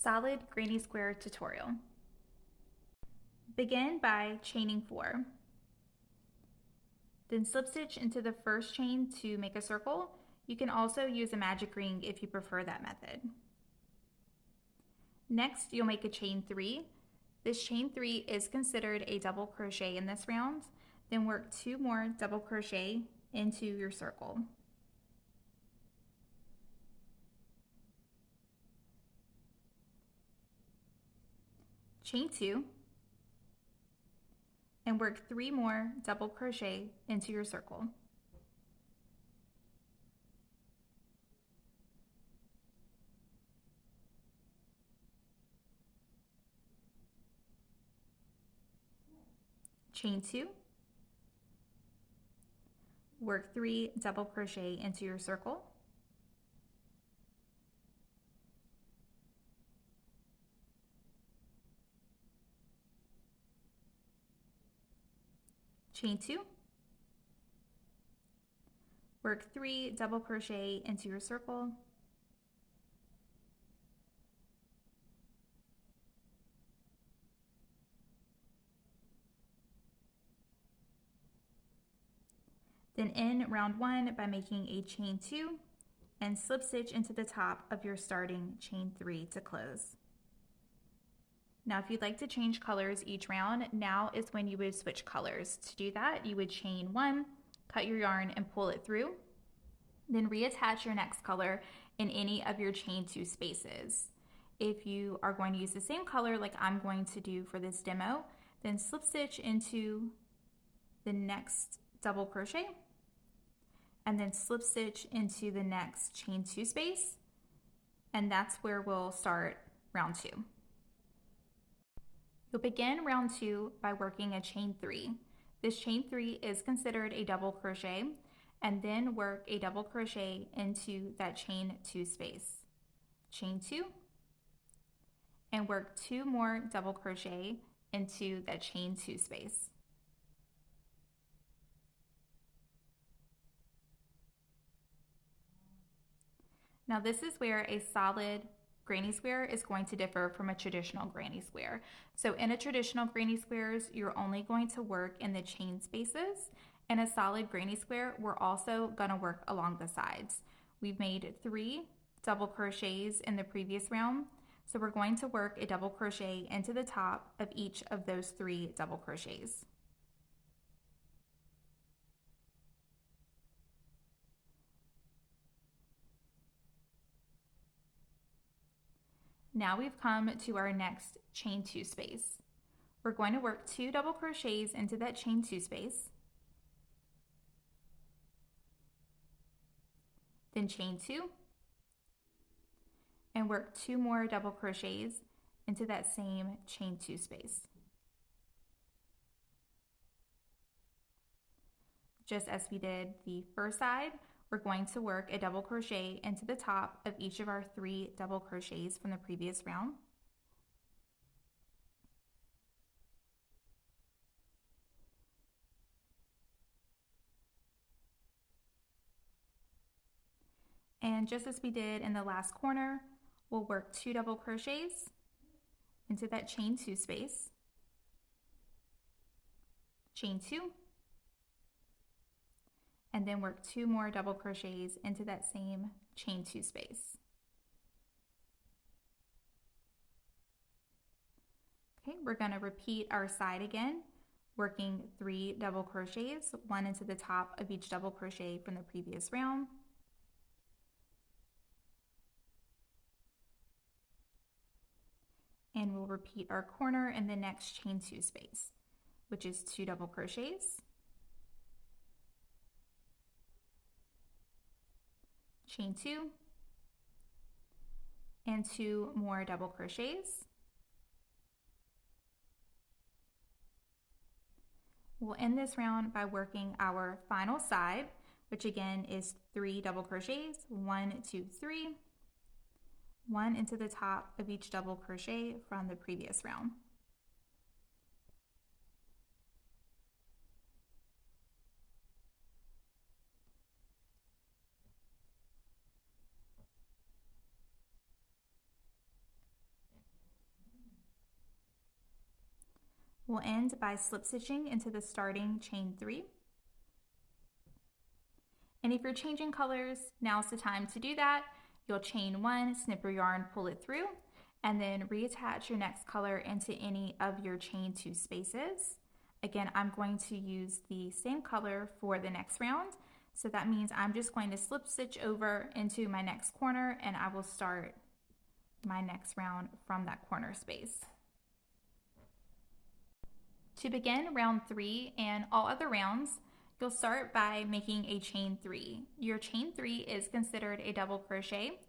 Solid granny square tutorial. Begin by chaining 4. Then slip stitch into the first chain to make a circle. You can also use a magic ring if you prefer that method. Next, you'll make a chain 3. This chain 3 is considered a double crochet in this round. Then work 2 more double crochet into your circle. Chain 2 and work 3 more double crochet into your circle. Chain 2, work 3 double crochet into your circle. Chain 2, work 3 double crochet into your circle. Then end round 1 by making a chain 2 and slip stitch into the top of your starting chain 3 to close. Now if you'd like to change colors each round, now is when you would switch colors. To do that, you would chain 1, cut your yarn and pull it through, then reattach your next color in any of your chain 2 spaces. If you are going to use the same color like I'm going to do for this demo, then slip stitch into the next double crochet and then slip stitch into the next chain 2 space, and that's where we'll start round 2. You'll begin round 2 by working a chain 3. This chain 3 is considered a double crochet, and then work a double crochet into that chain 2 space. Chain 2 and work 2 more double crochet into that chain 2 space. Now this is where a solid granny square is going to differ from a traditional granny square. So in a traditional granny squares, you're only going to work in the chain spaces. In a solid granny square, we're also going to work along the sides. We've made 3 double crochets in the previous round, so we're going to work a double crochet into the top of each of those 3 double crochets. Now we've come to our next chain 2 space. We're going to work 2 double crochets into that chain 2 space, then chain 2 and work 2 more double crochets into that same chain 2 space. Just as we did the first side, we're going to work a double crochet into the top of each of our 3 double crochets from the previous round. And just as we did in the last corner, we'll work 2 double crochets into that chain 2 space, chain 2, and then work 2 more double crochets into that same chain 2 space. Okay, we're going to repeat our side again, working 3 double crochets, 1 into the top of each double crochet from the previous round. And we'll repeat our corner in the next chain 2 space, which is 2 double crochets, chain 2, and 2 more double crochets. We'll end this round by working our final side, which again is 3 double crochets, 1, 2, 3, 1 into the top of each double crochet from the previous round. We'll end by slip stitching into the starting chain 3. And if you're changing colors, now's the time to do that. You'll chain 1, snip your yarn, pull it through, and then reattach your next color into any of your chain 2 spaces. Again, I'm going to use the same color for the next round. So that means I'm just going to slip stitch over into my next corner, and I will start my next round from that corner space. To begin round 3 and all other rounds, you'll start by making a chain 3. Your chain 3 is considered a double crochet.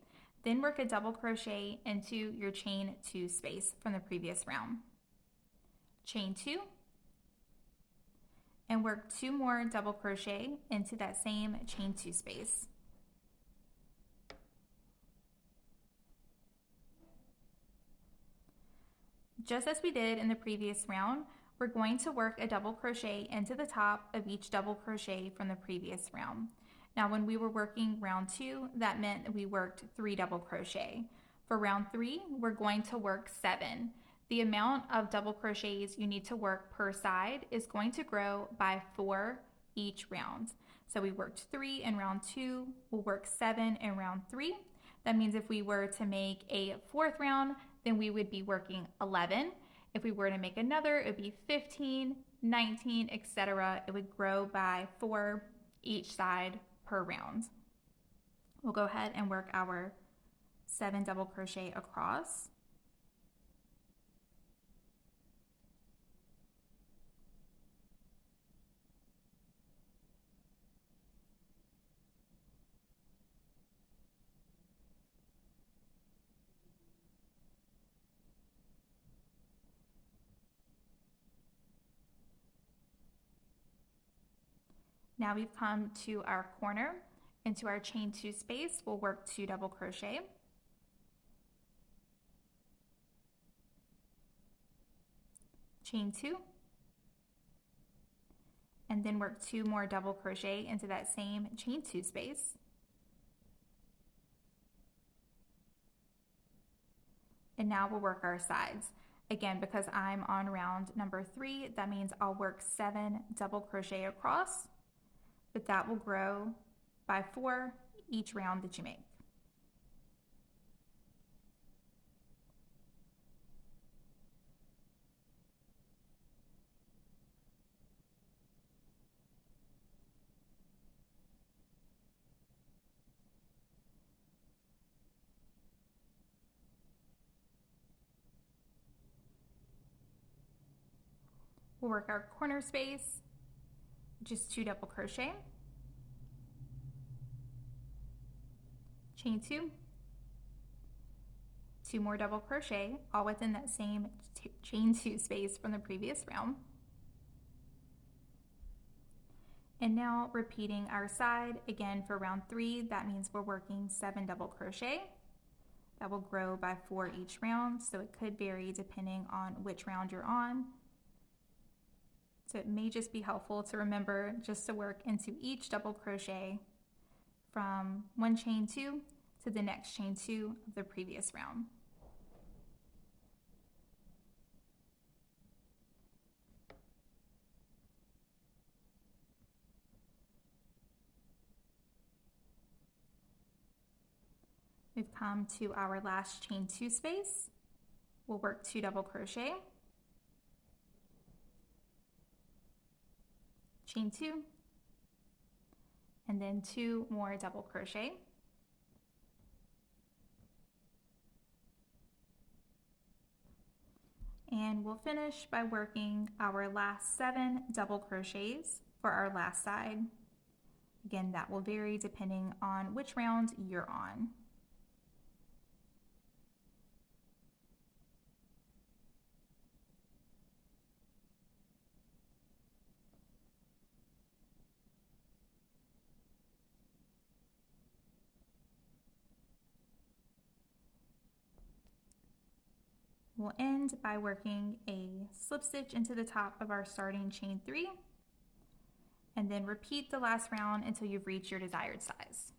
Then work a double crochet into your chain 2 space from the previous round. Chain 2, and work 2 more double crochet into that same chain 2 space. Just as we did in the previous round, we're going to work a double crochet into the top of each double crochet from the previous round. Now, when we were working round 2, that meant that we worked 3 double crochet. For round 3, we're going to work 7. The amount of double crochets you need to work per side is going to grow by 4 each round. So we worked 3 in round 2, we'll work 7 in round 3. That means if we were to make a 4th round, then we would be working 11. If we were to make another, it would be 15, 19, etc. It would grow by 4 each side per round. We'll go ahead and work our 7 double crochet across. Now we've come to our corner. Into our chain 2 space, we'll work 2 double crochet. Chain 2, and then work 2 more double crochet into that same chain 2 space. And now we'll work our sides. Again, because I'm on round number 3, that means I'll work 7 double crochet across, but that will grow by 4 each round that you make. We'll work our corner space, just 2 double crochet, chain 2, 2 more double crochet, all within that same chain 2 space from the previous round. And now repeating our side again for round 3, that means we're working 7 double crochet. That will grow by 4 each round, so it could vary depending on which round you're on. So it may just be helpful to remember just to work into each double crochet from one chain 2 to the next chain 2 of the previous round. We've come to our last chain 2 space. We'll work 2 double crochet, chain 2, and then 2 more double crochet. And we'll finish by working our last 7 double crochets for our last side. Again, that will vary depending on which round you're on. We'll end by working a slip stitch into the top of our starting chain 3, and then repeat the last round until you've reached your desired size.